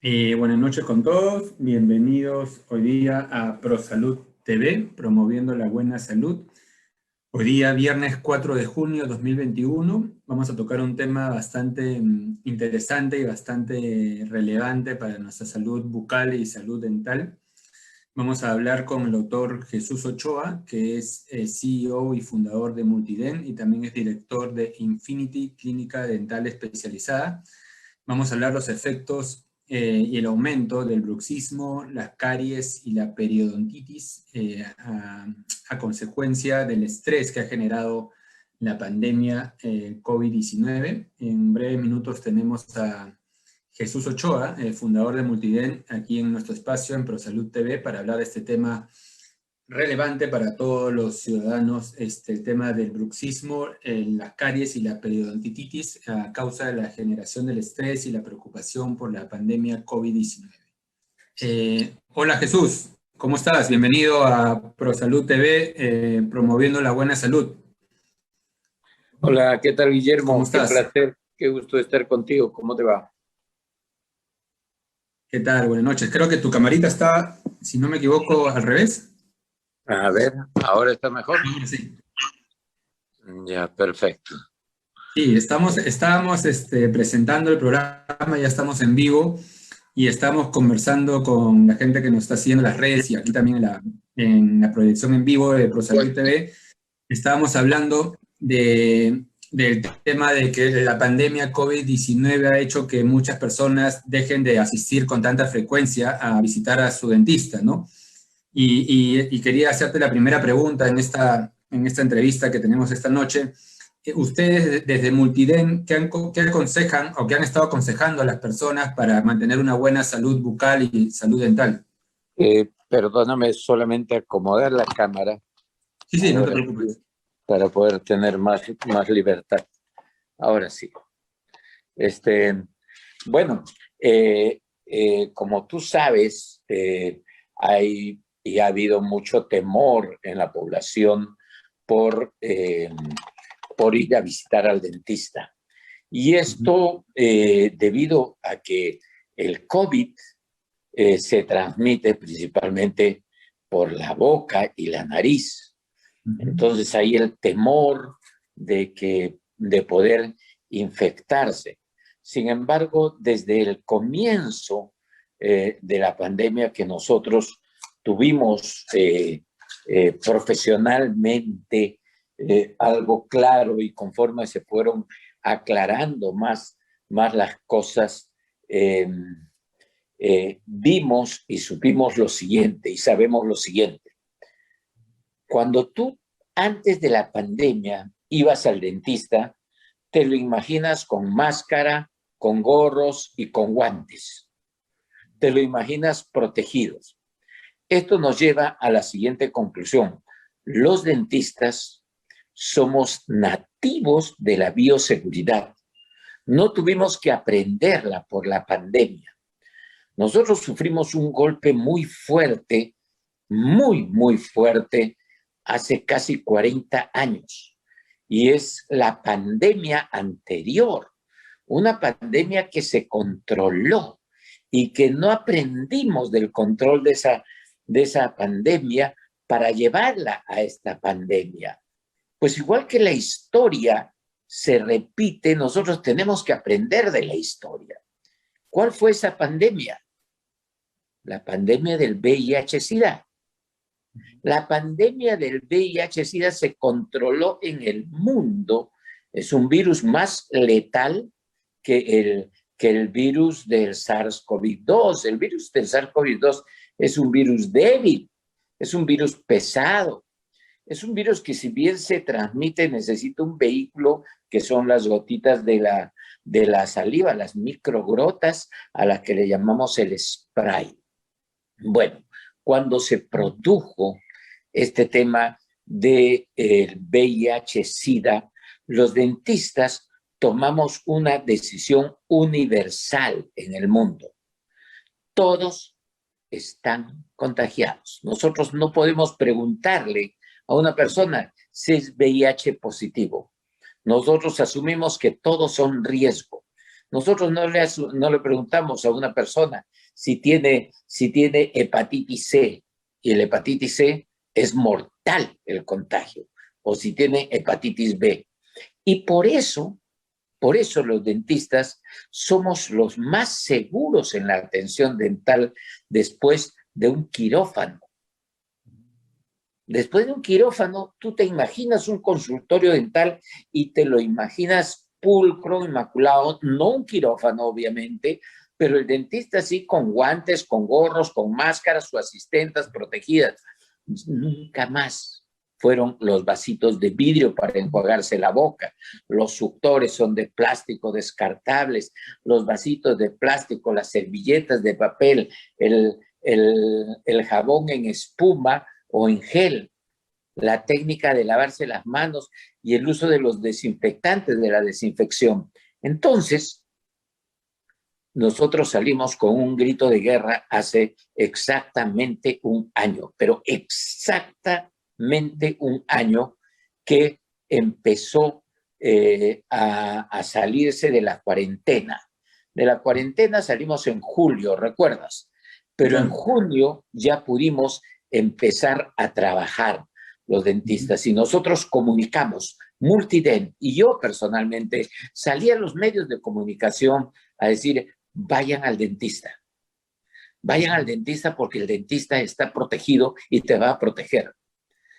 Buenas noches con todos, bienvenidos hoy día a ProSalud TV, promoviendo la buena salud. Hoy día, viernes 4 de junio de 2021, vamos a tocar un tema bastante interesante y bastante relevante para nuestra salud bucal y salud dental. Vamos a hablar con el doctor Jesús Ochoa, que es CEO y fundador de Multident y también es director de Infinity Clínica Dental Especializada. Vamos a hablar los efectos y el aumento del bruxismo, las caries y la periodontitis a consecuencia del estrés que ha generado la pandemia COVID-19. En breves minutos tenemos a Jesús Ochoa, fundador de Multident, aquí en nuestro espacio en ProSalud TV para hablar de este tema relevante para todos los ciudadanos, el tema del bruxismo, las caries y la periodontitis a causa de la generación del estrés y la preocupación por la pandemia COVID-19. Hola Jesús, ¿cómo estás? Bienvenido a ProSalud TV, promoviendo la buena salud. Hola, ¿qué tal, Guillermo? ¿Cómo Qué estás? placer, qué gusto estar contigo. ¿Cómo te va? ¿Qué tal? Buenas noches. Creo que tu camarita está, si no me equivoco, al revés. A ver, ¿ahora está mejor? Sí. Ya, perfecto. Sí, estábamos presentando el programa, ya estamos en vivo y estamos conversando con la gente que nos está siguiendo en las redes y aquí también en la proyección en vivo de ProSalud TV. Estábamos hablando del tema de que la pandemia COVID-19 ha hecho que muchas personas dejen de asistir con tanta frecuencia a visitar a su dentista, ¿no? Y quería hacerte la primera pregunta en esta entrevista que tenemos esta noche. Ustedes desde Multident, ¿qué aconsejan o qué han estado aconsejando a las personas para mantener una buena salud bucal y salud dental? Perdóname, solamente acomodar la cámara. Sí, sí, no te Ahora preocupes. sí, para poder tener más libertad. Ahora sí. Bueno, como tú sabes, hay y ha habido mucho temor en la población por, por ir a visitar al dentista. Y esto debido a que el COVID se transmite principalmente por la boca y la nariz. Entonces hay el temor de poder infectarse. Sin embargo, desde el comienzo de la pandemia que nosotros tuvimos profesionalmente algo claro y conforme se fueron aclarando más las cosas, vimos y supimos lo siguiente y sabemos lo siguiente. Cuando tú antes de la pandemia ibas al dentista, te lo imaginas con máscara, con gorros y con guantes. Te lo imaginas protegidos. Esto nos lleva a la siguiente conclusión. Los dentistas somos nativos de la bioseguridad. No tuvimos que aprenderla por la pandemia. Nosotros sufrimos un golpe muy fuerte, muy fuerte, hace casi 40 años. Y es la pandemia anterior, una pandemia que se controló y que no aprendimos del control de esa pandemia para llevarla a esta pandemia. Pues igual que la historia se repite, nosotros tenemos que aprender de la historia. ¿Cuál fue esa pandemia? La pandemia del VIH-Sida. La pandemia del VIH-Sida se controló en el mundo. Es un virus más letal que el virus del SARS-CoV-2. El virus del SARS-CoV-2 es un virus débil, es un virus pesado, es un virus que si bien se transmite necesita un vehículo que son las gotitas de la saliva, las microgrotas a las que le llamamos el spray. Bueno, cuando se produjo este tema del VIH-Sida, los dentistas tomamos una decisión universal en el mundo. Todos están contagiados. Nosotros no podemos preguntarle a una persona si es VIH positivo. Nosotros asumimos que todos son riesgo. Nosotros no le preguntamos a una persona si tiene hepatitis C, y la hepatitis C es mortal el contagio, o si tiene hepatitis B. Y por eso los dentistas somos los más seguros en la atención dental después de un quirófano. Después de un quirófano, tú te imaginas un consultorio dental y te lo imaginas pulcro, inmaculado, no un quirófano, obviamente, pero el dentista sí con guantes, con gorros, con máscaras, sus asistentes protegidas. Nunca más fueron los vasitos de vidrio para enjuagarse la boca. Los suctores son de plástico descartables, los vasitos de plástico, las servilletas de papel, el jabón en espuma o en gel, la técnica de lavarse las manos y el uso de los desinfectantes de la desinfección. Entonces, nosotros salimos con un grito de guerra hace exactamente un año, pero exactamente un año que empezó a salirse de la cuarentena. De la cuarentena salimos en julio, ¿recuerdas? Pero en junio ya pudimos empezar a trabajar los dentistas y nosotros comunicamos, Multident y yo personalmente salí a los medios de comunicación a decir, vayan al dentista porque el dentista está protegido y te va a proteger.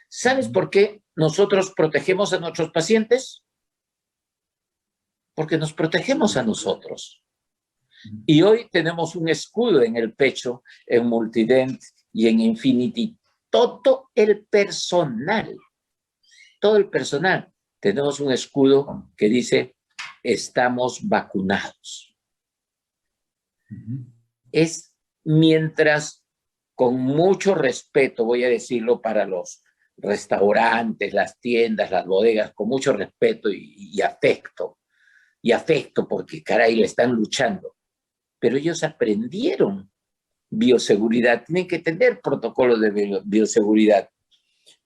¿Sabes por qué nosotros protegemos a nuestros pacientes? Porque nos protegemos a nosotros. Y hoy tenemos un escudo en el pecho, en Multident y en Infinity. Todo el personal, tenemos un escudo que dice, estamos vacunados. Es mientras, con mucho respeto, voy a decirlo para los restaurantes, las tiendas, las bodegas, con mucho respeto y afecto, porque caray, le están luchando, pero ellos aprendieron bioseguridad, tienen que tener protocolos de bioseguridad.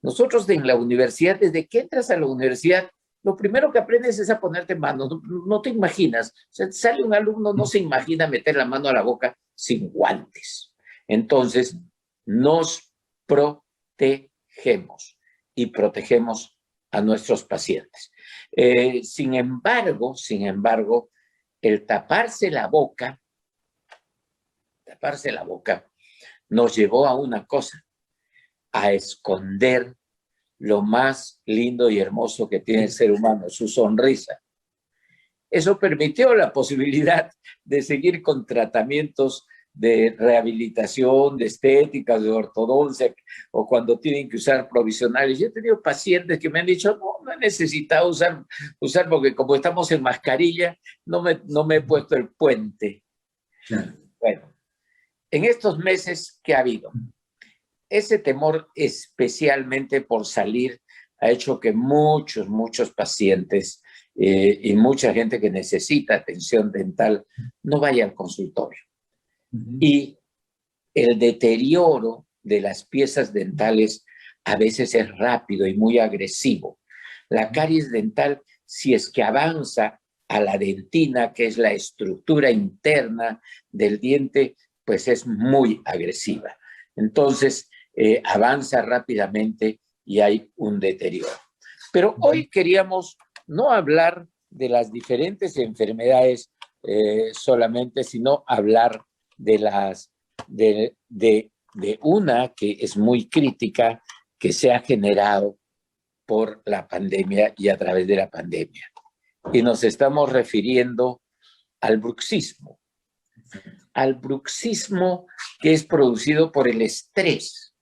Nosotros en la universidad, desde que entras a la universidad, lo primero que aprendes es a ponerte manos. No te imaginas. O sea, sale un alumno, no se imagina meter la mano a la boca sin guantes. Entonces, nos protegemos y protegemos a nuestros pacientes. Sin embargo, el taparse la boca nos llevó a una cosa, a esconder lo más lindo y hermoso que tiene el ser humano, su sonrisa. Eso permitió la posibilidad de seguir con tratamientos de rehabilitación, de estética, de ortodoncia, o cuando tienen que usar provisionales. Yo he tenido pacientes que me han dicho, no he necesitado usar porque como estamos en mascarilla, no me he puesto el puente. Claro. Bueno, en estos meses, ¿qué ha habido? Ese temor, especialmente por salir, ha hecho que muchos pacientes y mucha gente que necesita atención dental no vaya al consultorio. Y el deterioro de las piezas dentales a veces es rápido y muy agresivo. La caries dental, si es que avanza a la dentina, que es la estructura interna del diente, pues es muy agresiva. Entonces, avanza rápidamente y hay un deterioro. Pero hoy queríamos no hablar de las diferentes enfermedades solamente, sino hablar de una que es muy crítica, que se ha generado por la pandemia y a través de la pandemia. Y nos estamos refiriendo al bruxismo. Al bruxismo que es producido por el estrés,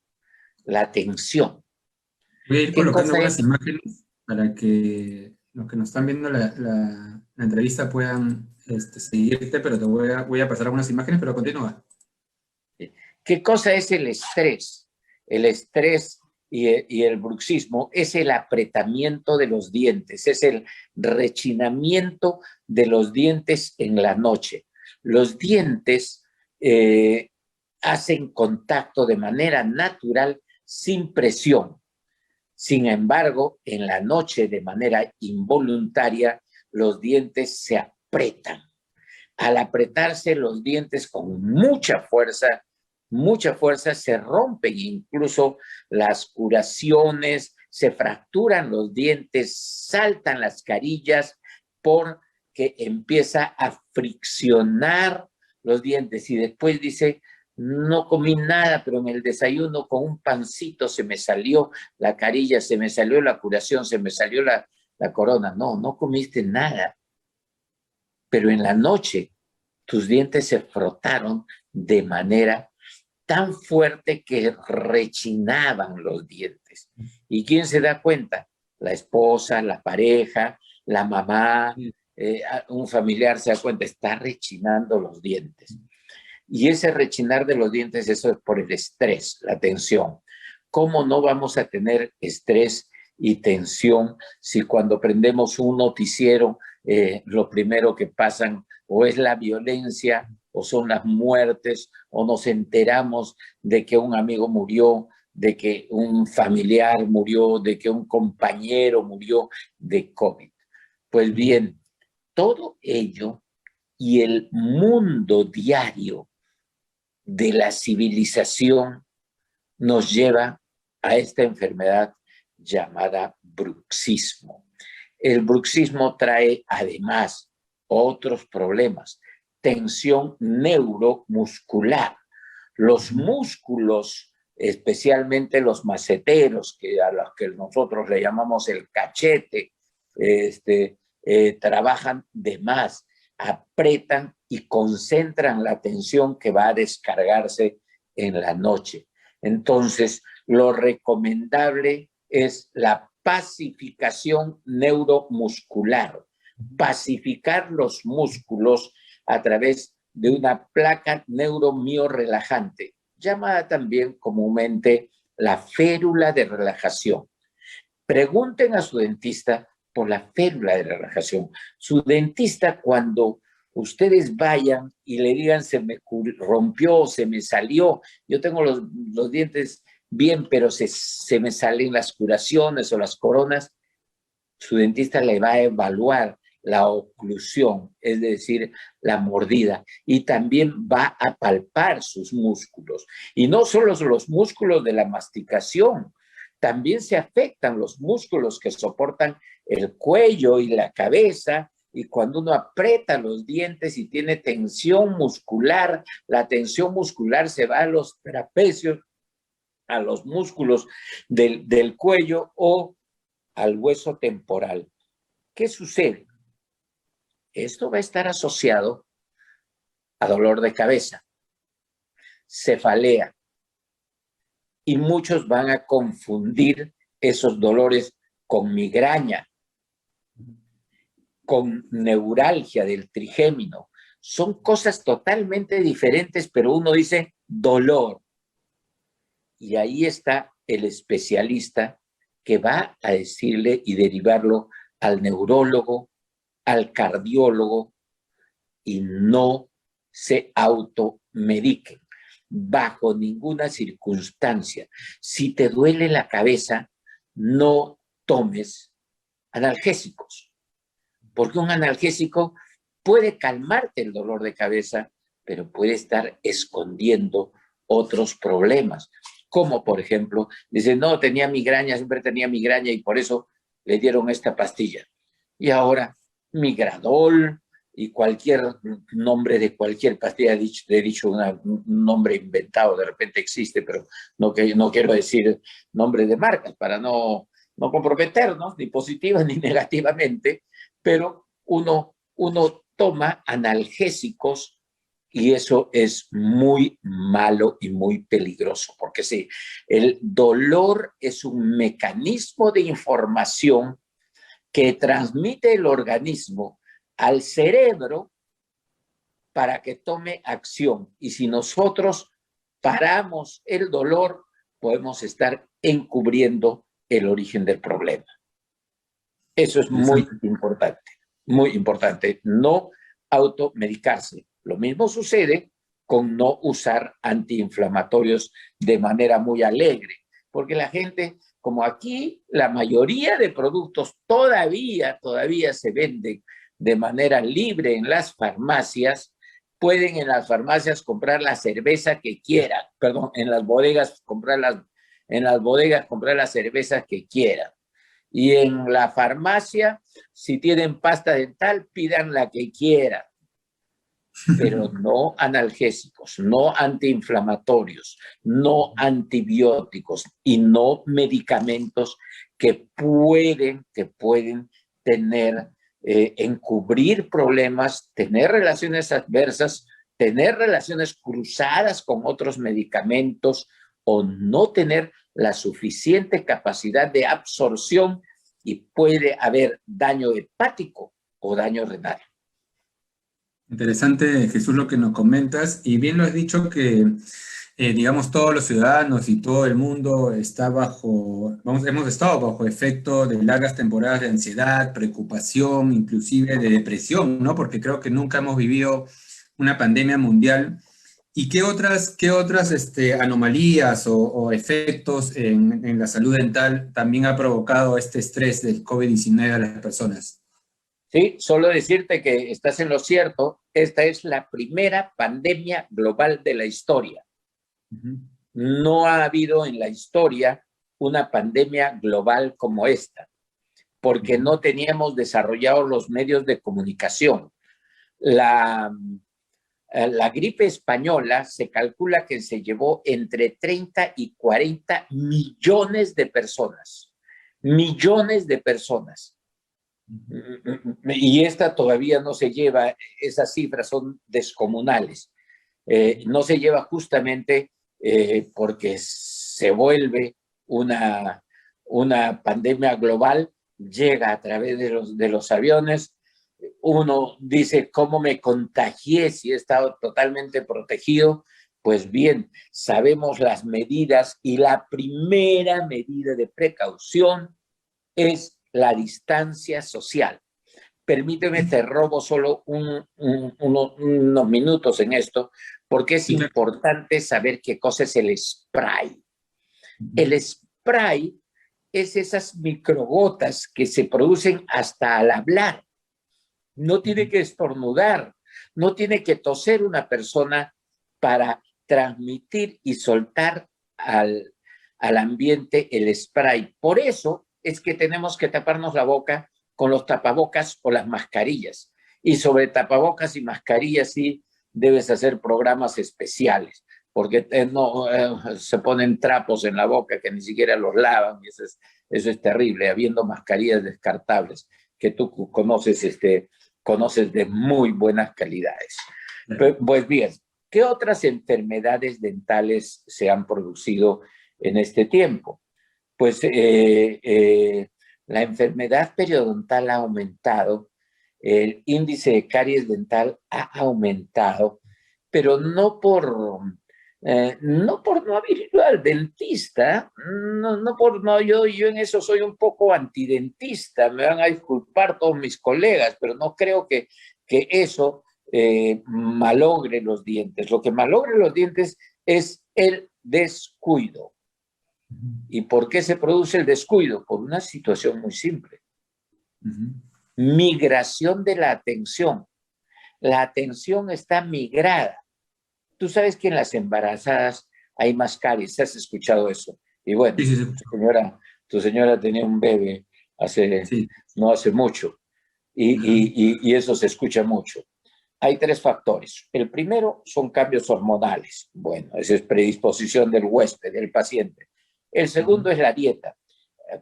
la tensión. Voy a ir colocando unas imágenes para que los que nos están viendo la entrevista puedan seguirte, pero te voy a pasar algunas imágenes, pero continúa. ¿Qué cosa es el estrés? El estrés y el bruxismo es el apretamiento de los dientes, es el rechinamiento de los dientes en la noche. Los dientes hacen contacto de manera natural sin presión. Sin embargo, en la noche, de manera involuntaria, los dientes se apretan. Al apretarse los dientes con mucha fuerza se rompen incluso las curaciones, se fracturan los dientes, saltan las carillas porque empieza a friccionar los dientes y después dice, no comí nada, pero en el desayuno con un pancito se me salió la carilla, se me salió la curación, se me salió la corona. No, no comiste nada. Pero en la noche tus dientes se frotaron de manera tan fuerte que rechinaban los dientes. ¿Y quién se da cuenta? La esposa, la pareja, la mamá, un familiar se da cuenta, está rechinando los dientes. Y ese rechinar de los dientes, eso es por el estrés, la tensión. ¿Cómo no vamos a tener estrés y tensión si cuando prendemos un noticiero lo primero que pasan o es la violencia o son las muertes o nos enteramos de que un amigo murió, de que un familiar murió, de que un compañero murió de COVID? Pues bien, todo ello y el mundo diario de la civilización nos lleva a esta enfermedad llamada bruxismo. El bruxismo trae además otros problemas, tensión neuromuscular. Los músculos, especialmente los maceteros, a los que nosotros le llamamos el cachete, trabajan de más, apretan y concentran la tensión que va a descargarse en la noche. Entonces, lo recomendable es la pacificación neuromuscular, pacificar los músculos a través de una placa neuromiorrelajante, llamada también comúnmente la férula de relajación. Pregunten a su dentista por la férula de relajación. Su dentista, cuando ustedes vayan y le digan se me rompió, se me salió, yo tengo los dientes bien, pero se me salen las curaciones o las coronas, su dentista le va a evaluar la oclusión, es decir, la mordida, y también va a palpar sus músculos. Y no solo los músculos de la masticación, también se afectan los músculos que soportan el cuello y la cabeza, y cuando uno aprieta los dientes y tiene tensión muscular, la tensión muscular se va a los trapecios, a los músculos del cuello o al hueso temporal. ¿Qué sucede? Esto va a estar asociado a dolor de cabeza, cefalea, y muchos van a confundir esos dolores con migraña, con neuralgia del trigémino. Son cosas totalmente diferentes, pero uno dice dolor. Y ahí está el especialista que va a decirle y derivarlo al neurólogo, al cardiólogo, y no se automediquen bajo ninguna circunstancia. Si te duele la cabeza, no tomes analgésicos, porque un analgésico puede calmarte el dolor de cabeza, pero puede estar escondiendo otros problemas, como por ejemplo, dice, no, tenía migraña, siempre tenía migraña y por eso le dieron esta pastilla. Y ahora, Migradol y cualquier nombre de cualquier pastilla, he dicho un nombre inventado, de repente existe, pero no quiero decir nombre de marcas para no comprometernos, ni positiva ni negativamente, pero uno toma analgésicos y eso es muy malo y muy peligroso, porque sí, el dolor es un mecanismo de información que transmite el organismo al cerebro para que tome acción. Y si nosotros paramos el dolor, podemos estar encubriendo el origen del problema. Eso es muy importante, no automedicarse. Lo mismo sucede con no usar antiinflamatorios de manera muy alegre, porque la gente, como aquí la mayoría de productos todavía se venden de manera libre en las farmacias, pueden en las farmacias comprar la cerveza que quieran, perdón, en las bodegas comprar la cerveza que quieran. Y en la farmacia, si tienen pasta dental, pidan la que quieran, pero no analgésicos, no antiinflamatorios, no antibióticos y no medicamentos que pueden tener, encubrir problemas, tener relaciones adversas, tener relaciones cruzadas con otros medicamentos o no tener la suficiente capacidad de absorción y puede haber daño hepático o daño renal. Interesante, Jesús, lo que nos comentas, y bien lo has dicho que, digamos, todos los ciudadanos y todo el mundo está hemos estado bajo efecto de largas temporadas de ansiedad, preocupación, inclusive de depresión, ¿no? Porque creo que nunca hemos vivido una pandemia mundial. ¿Y qué otras anomalías o efectos en la salud dental también ha provocado este estrés del COVID-19 a las personas? Sí, solo decirte que estás en lo cierto, esta es la primera pandemia global de la historia. Ujú. No ha habido en la historia una pandemia global como esta, porque no teníamos desarrollados los medios de comunicación. La gripe española se calcula que se llevó entre 30 y 40 millones de personas. Millones de personas. Y esta todavía no se lleva, esas cifras son descomunales. No se lleva justamente porque se vuelve una pandemia global, llega a través de los aviones. Uno dice, ¿cómo me contagié si he estado totalmente protegido? Pues bien, sabemos las medidas y la primera medida de precaución es la distancia social. Permíteme, te robo solo unos minutos en esto, porque es Sí, claro. importante saber qué cosa es el spray. El spray es esas microgotas que se producen hasta al hablar. No tiene que estornudar, no tiene que toser una persona para transmitir y soltar al ambiente el spray. Por eso es que tenemos que taparnos la boca con los tapabocas o las mascarillas. Y sobre tapabocas y mascarillas sí debes hacer programas especiales, porque se ponen trapos en la boca que ni siquiera los lavan, y eso es terrible, habiendo mascarillas descartables que tú conoces de muy buenas calidades. Pues bien, ¿qué otras enfermedades dentales se han producido en este tiempo? Pues la enfermedad periodontal ha aumentado, el índice de caries dental ha aumentado, pero no por no haber ido al dentista, yo en eso soy un poco antidentista, me van a disculpar todos mis colegas, pero no creo que eso malogre los dientes. Lo que malogre los dientes es el descuido. ¿Y por qué se produce el descuido? Por una situación muy simple. Migración de la atención. La atención está migrada. Tú sabes que en las embarazadas hay más caries, ¿has escuchado eso? Y bueno, Sí, sí, sí. tu señora tenía un bebé Sí. no hace mucho, y eso se escucha mucho. Hay tres factores. El primero son cambios hormonales. Bueno, esa es predisposición del huésped, del paciente. El segundo es la dieta.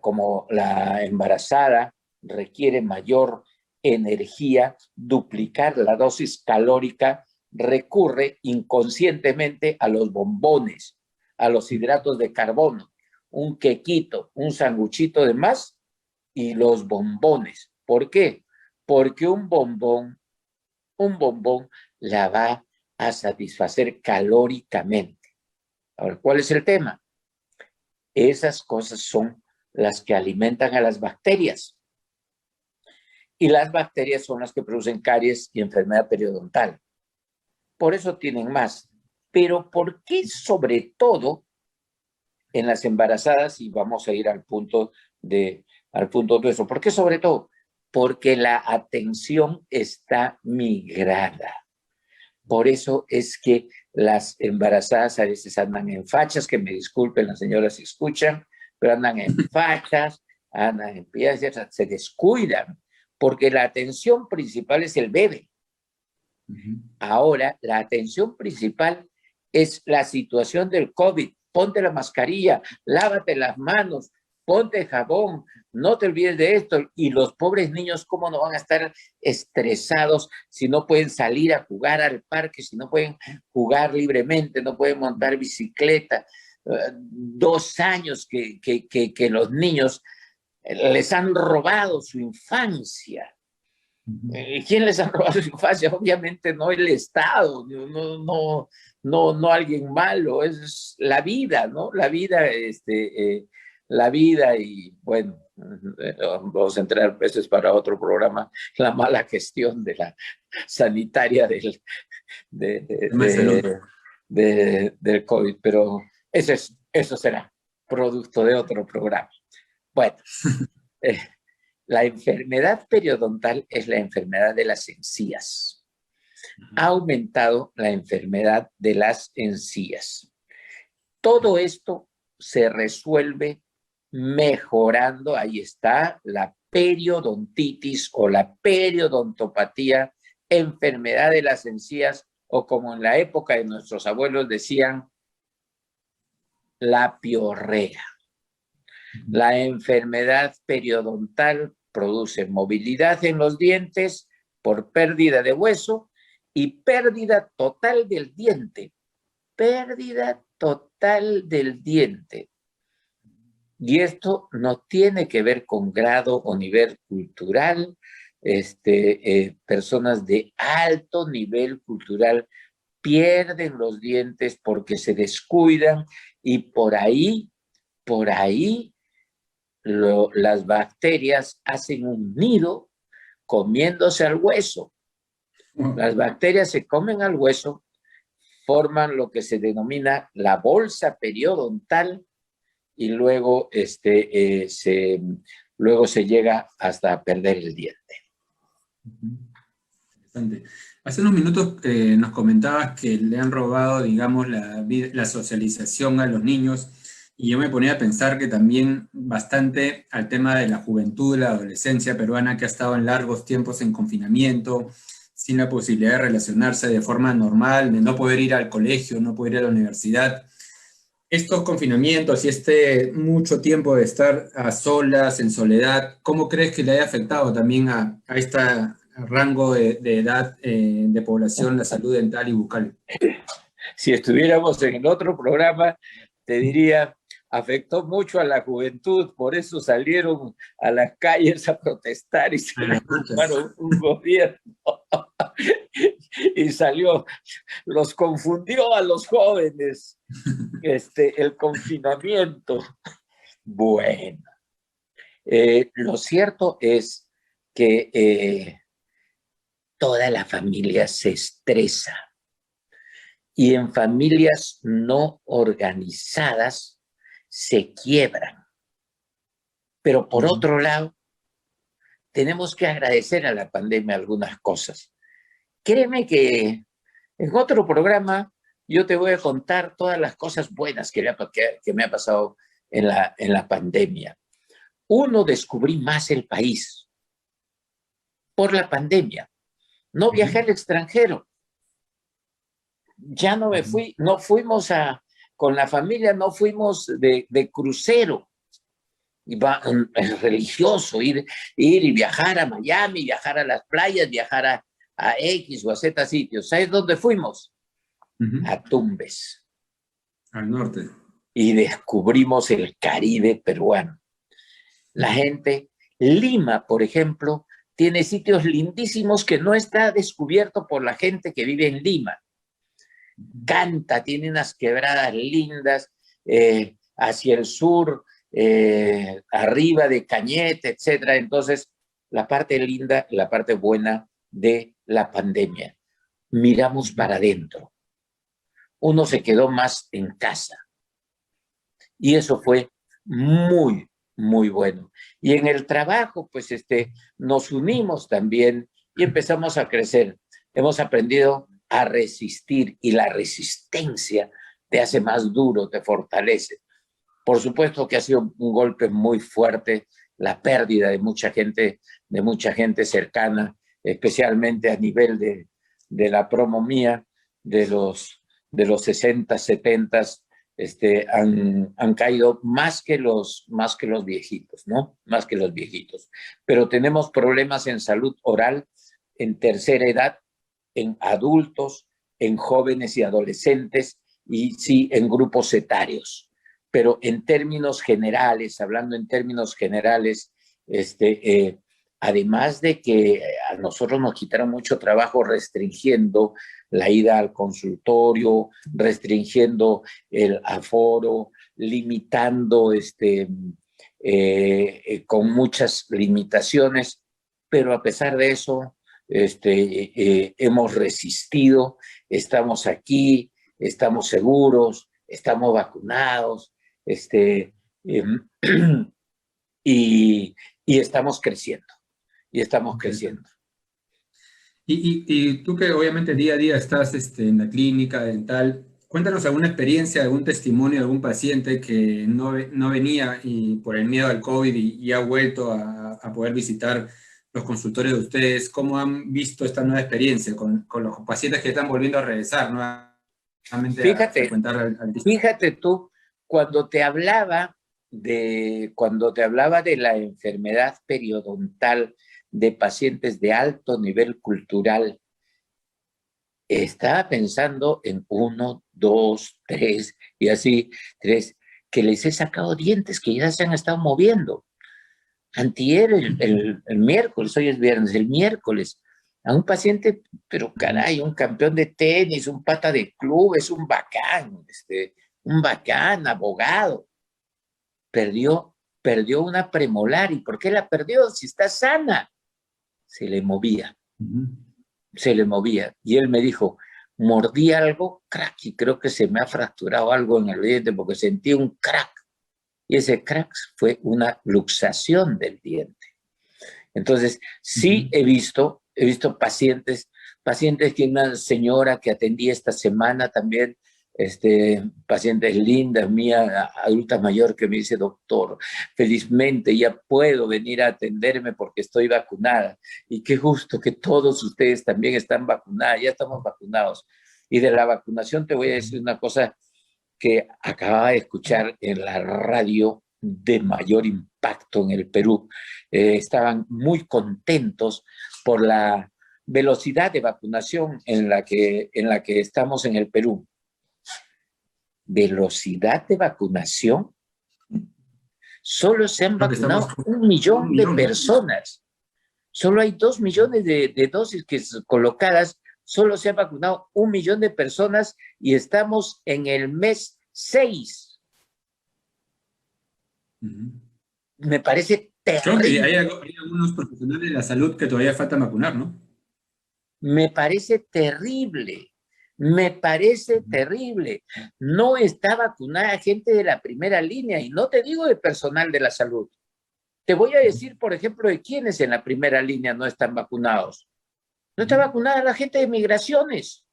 Como la embarazada requiere mayor energía, duplicar la dosis calórica, recurre inconscientemente a los bombones, a los hidratos de carbono, un quequito, un sanguchito de más y los bombones. ¿Por qué? Porque un bombón la va a satisfacer calóricamente. Ahora, ¿cuál es el tema? Esas cosas son las que alimentan a las bacterias. Y las bacterias son las que producen caries y enfermedad periodontal. Por eso tienen más. Pero ¿por qué sobre todo en las embarazadas? Y vamos a ir al punto de eso. ¿Por qué sobre todo? porque la atención está migrada. Por eso es que las embarazadas a veces andan en fachas, que me disculpen las señoras si escuchan, pero andan en fachas, andan en piezas, se descuidan, porque la atención principal es el bebé. Ahora, la atención principal es la situación del COVID. Ponte la mascarilla, lávate las manos, ponte jabón, no te olvides de esto. Y los pobres niños, ¿cómo no van a estar estresados si no pueden salir a jugar al parque, si no pueden jugar libremente, no pueden montar bicicleta? 2 años que los niños les han robado su infancia. ¿Quién les ha robado su infancia? Obviamente no el Estado, no alguien malo, es la vida, ¿no? La vida, la vida y bueno, vamos a entrar, eso es para otro programa, la mala gestión de la sanitaria del COVID, pero eso será producto de otro programa. Bueno, la enfermedad periodontal es la enfermedad de las encías. Ha aumentado la enfermedad de las encías. Todo esto se resuelve mejorando, ahí está, la periodontitis o la periodontopatía, enfermedad de las encías, o como en la época de nuestros abuelos decían, la piorrea. La enfermedad periodontal produce movilidad en los dientes por pérdida de hueso y pérdida total del diente. Pérdida total del diente. Y esto no tiene que ver con grado o nivel cultural. Personas de alto nivel cultural pierden los dientes porque se descuidan y por ahí las bacterias hacen un nido comiéndose al hueso. Las bacterias se comen al hueso, forman lo que se denomina la bolsa periodontal y luego, luego se llega hasta perder el diente. Interesante. Hace unos minutos nos comentabas que le han robado, digamos, la socialización a los niños. Y yo me ponía a pensar que también bastante al tema de la juventud, la adolescencia peruana que ha estado en largos tiempos en confinamiento, sin la posibilidad de relacionarse de forma normal, de no poder ir al colegio, no poder ir a la universidad. Estos confinamientos y mucho tiempo de estar a solas, en soledad, ¿cómo crees que le haya afectado también a este rango de edad de población la salud dental y bucal? Si estuviéramos en el otro programa, te diría, afectó mucho a la juventud, por eso salieron a las calles a protestar y se formaron un gobierno. Y los confundió a los jóvenes, el confinamiento. Bueno, lo cierto es que toda la familia se estresa. Y en familias no organizadas se quiebran. Pero por otro lado, tenemos que agradecer a la pandemia algunas cosas. Créeme que en otro programa yo te voy a contar todas las cosas buenas que me ha pasado en la pandemia. Uno, descubrí más el país por la pandemia. No viajé al extranjero. Ya no me fui, no fuimos con la familia, no fuimos de crucero. Religioso, ir y viajar a Miami, viajar a las playas, viajar a X o a Z sitios. ¿Sabes dónde fuimos? A Tumbes. Al norte. Y descubrimos el Caribe peruano. La gente, Lima, por ejemplo, tiene sitios lindísimos que no está descubierto por la gente que vive en Lima. Canta, tiene unas quebradas lindas hacia el sur, arriba de Cañete, etcétera. Entonces, la parte linda, la parte buena de la pandemia. Miramos para adentro. Uno se quedó más en casa. Y eso fue muy, muy bueno. Y en el trabajo, pues nos unimos también y empezamos a crecer. Hemos aprendido a resistir y la resistencia te hace más duro, te fortalece. Por supuesto que ha sido un golpe muy fuerte la pérdida de mucha gente cercana, especialmente a nivel de la promo mía, de los 60, 70, han caído más que los viejitos, ¿no? Más que los viejitos. Pero tenemos problemas en salud oral en tercera edad, en adultos, en jóvenes y adolescentes, y sí, en grupos etarios. Pero en términos generales, hablando en términos generales, además de que a nosotros nos quitaron mucho trabajo restringiendo la ida al consultorio, restringiendo el aforo, limitando con muchas limitaciones, pero a pesar de eso, hemos resistido, estamos aquí, estamos seguros, estamos vacunados, y estamos creciendo, y estamos creciendo. Y tú que obviamente día a día estás en la clínica dental, cuéntanos alguna experiencia, algún testimonio de algún paciente que no venía y por el miedo al COVID y ha vuelto a poder visitar los consultorios de ustedes. ¿Cómo han visto esta nueva experiencia con los pacientes que están volviendo a regresar nuevamente a frecuentar al dentista? Fíjate tú, cuando te hablaba de la enfermedad periodontal de pacientes de alto nivel cultural, estaba pensando en 1, 2, 3 y así, 3, que les he sacado dientes que ya se han estado moviendo. Antier, el miércoles, hoy es viernes, el miércoles, a un paciente, pero caray, un campeón de tenis, un pata de club, es un bacán, abogado. Perdió una premolar. ¿Y por qué la perdió? Si está sana. Se le movía. Se le movía. Y él me dijo, mordí algo, crack, y creo que se me ha fracturado algo en el diente porque sentí un crack. Y ese crack fue una luxación del diente. Entonces, sí he visto pacientes que una señora que atendí esta semana también, pacientes lindas, mía, adulta mayor, que me dice, doctor, felizmente ya puedo venir a atenderme porque estoy vacunada. Y qué gusto que todos ustedes también están vacunados, ya estamos vacunados. Y de la vacunación te voy a decir una cosa que acababa de escuchar en la radio de mayor impacto en el Perú. Estaban muy contentos por la velocidad de vacunación en la que estamos en el Perú. Velocidad de vacunación. Solo se han vacunado 1 millón de personas. Solo hay 2 millones de dosis colocadas. Solo se han vacunado 1 millón de personas y estamos en el mes 6. Me parece terrible. Hay algunos profesionales de la salud que todavía falta vacunar, ¿no? Me parece terrible. Me parece terrible. No está vacunada gente de la primera línea, y no te digo de personal de la salud. Te voy a decir, por ejemplo, de quiénes en la primera línea no están vacunados. No está vacunada la gente de migraciones.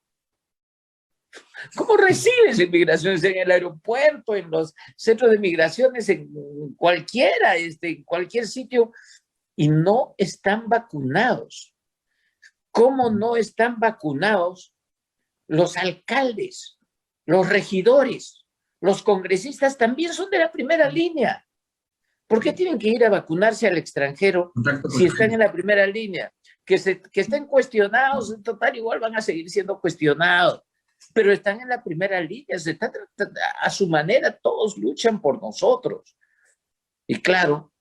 ¿Cómo recibes migraciones en el aeropuerto, en los centros de migraciones, en cualquiera, en cualquier sitio? Y no están vacunados. ¿Cómo no están vacunados los alcaldes, los regidores, los congresistas? También son de la primera línea. ¿Por qué tienen que ir a vacunarse al extranjero si están en la primera línea? Que estén cuestionados, en total igual van a seguir siendo cuestionados, pero están en la primera línea, a su manera, todos luchan por nosotros. Y claro,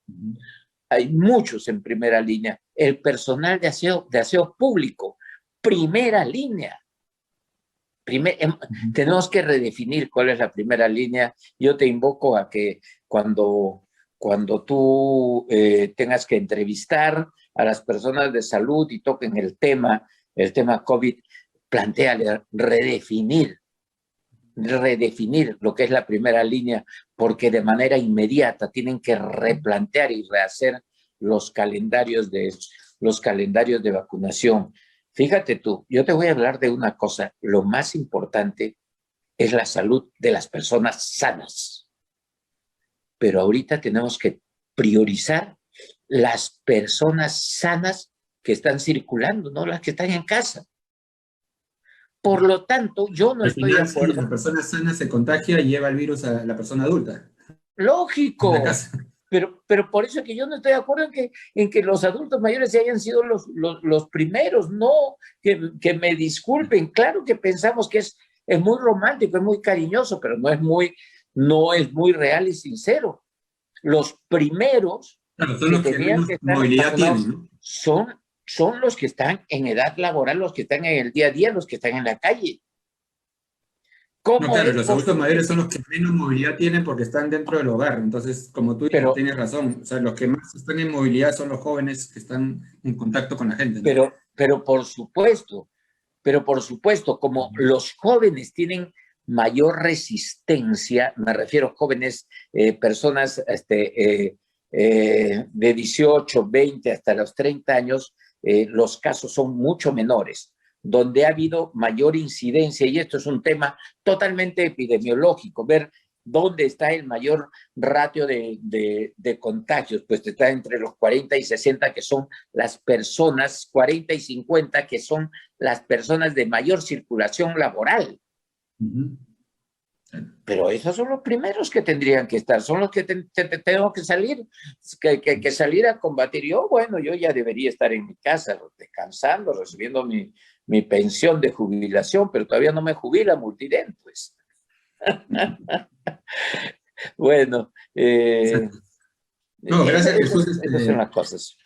hay muchos en primera línea. El personal de aseo público, primera línea. Tenemos que redefinir cuál es la primera línea. Yo te invoco a que cuando tú tengas que entrevistar a las personas de salud y toquen el tema COVID, plantéale redefinir redefinir lo que es la primera línea, porque de manera inmediata tienen que replantear y rehacer los calendarios de vacunación. Fíjate tú, yo te voy a hablar de una cosa, lo más importante es la salud de las personas sanas, pero ahorita tenemos que priorizar las personas sanas que están circulando, no las que están en casa. Por lo tanto, yo no estoy de acuerdo. Si la persona sana se contagia y lleva el virus a la persona adulta. Lógico. Pero por eso es que yo no estoy de acuerdo en que los adultos mayores hayan sido los primeros. No, que me disculpen. Claro que pensamos que es muy romántico, es muy cariñoso, pero no es muy real y sincero. Los primeros claro, son los que menos movilidad tienen, ¿no? Son los que están en edad laboral, los que están en el día a día, los que están en la calle. No, claro, los adultos mayores son los que menos movilidad tienen porque están dentro del hogar. Entonces, como tú tienes razón, o sea, los que más están en movilidad son los jóvenes que están en contacto con la gente, ¿no? Pero por supuesto, como los jóvenes tienen mayor resistencia, me refiero a jóvenes, personas de 18, 20 hasta los 30 años, los casos son mucho menores, donde ha habido mayor incidencia, y esto es un tema totalmente epidemiológico, ver dónde está el mayor ratio de contagios, pues está entre los 40 y 60, que son las personas, 40 y 50, que son las personas de mayor circulación laboral. Pero esos son los primeros que tendrían que estar, son los que tengo que salir, que salir a combatir. Yo ya debería estar en mi casa, descansando, recibiendo mi pensión de jubilación, pero todavía no me jubila Multident, pues. Bueno. No, gracias Jesús. Esas son las cosas.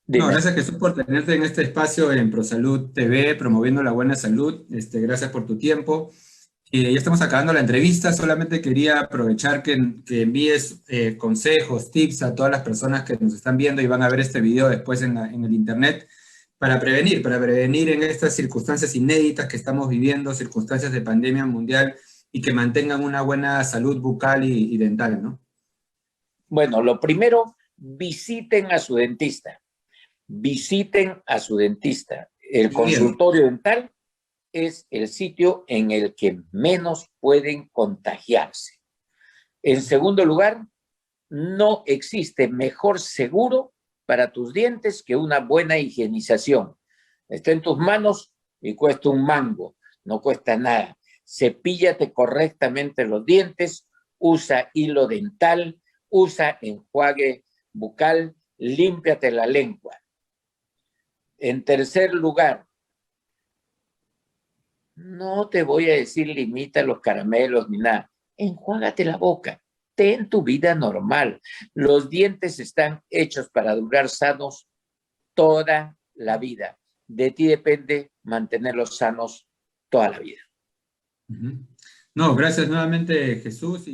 No, gracias Jesús por tenerte en este espacio en ProSalud TV, promoviendo la buena salud. Gracias por tu tiempo. Ya estamos acabando la entrevista, solamente quería aprovechar que envíes consejos, tips a todas las personas que nos están viendo y van a ver este video después en el internet, para prevenir en estas circunstancias inéditas que estamos viviendo, circunstancias de pandemia mundial, y que mantengan una buena salud bucal y dental, ¿no? Bueno, lo primero, visiten a su dentista. Visiten a su dentista. El consultorio dental es el sitio en el que menos pueden contagiarse. En segundo lugar, no existe mejor seguro para tus dientes que una buena higienización. Está en tus manos y cuesta un mango, no cuesta nada. Cepíllate correctamente los dientes, usa hilo dental, usa enjuague bucal, límpiate la lengua. En tercer lugar, no te voy a decir limita los caramelos ni nada. Enjuágate la boca. Ten tu vida normal. Los dientes están hechos para durar sanos toda la vida. De ti depende mantenerlos sanos toda la vida. No, gracias nuevamente, Jesús.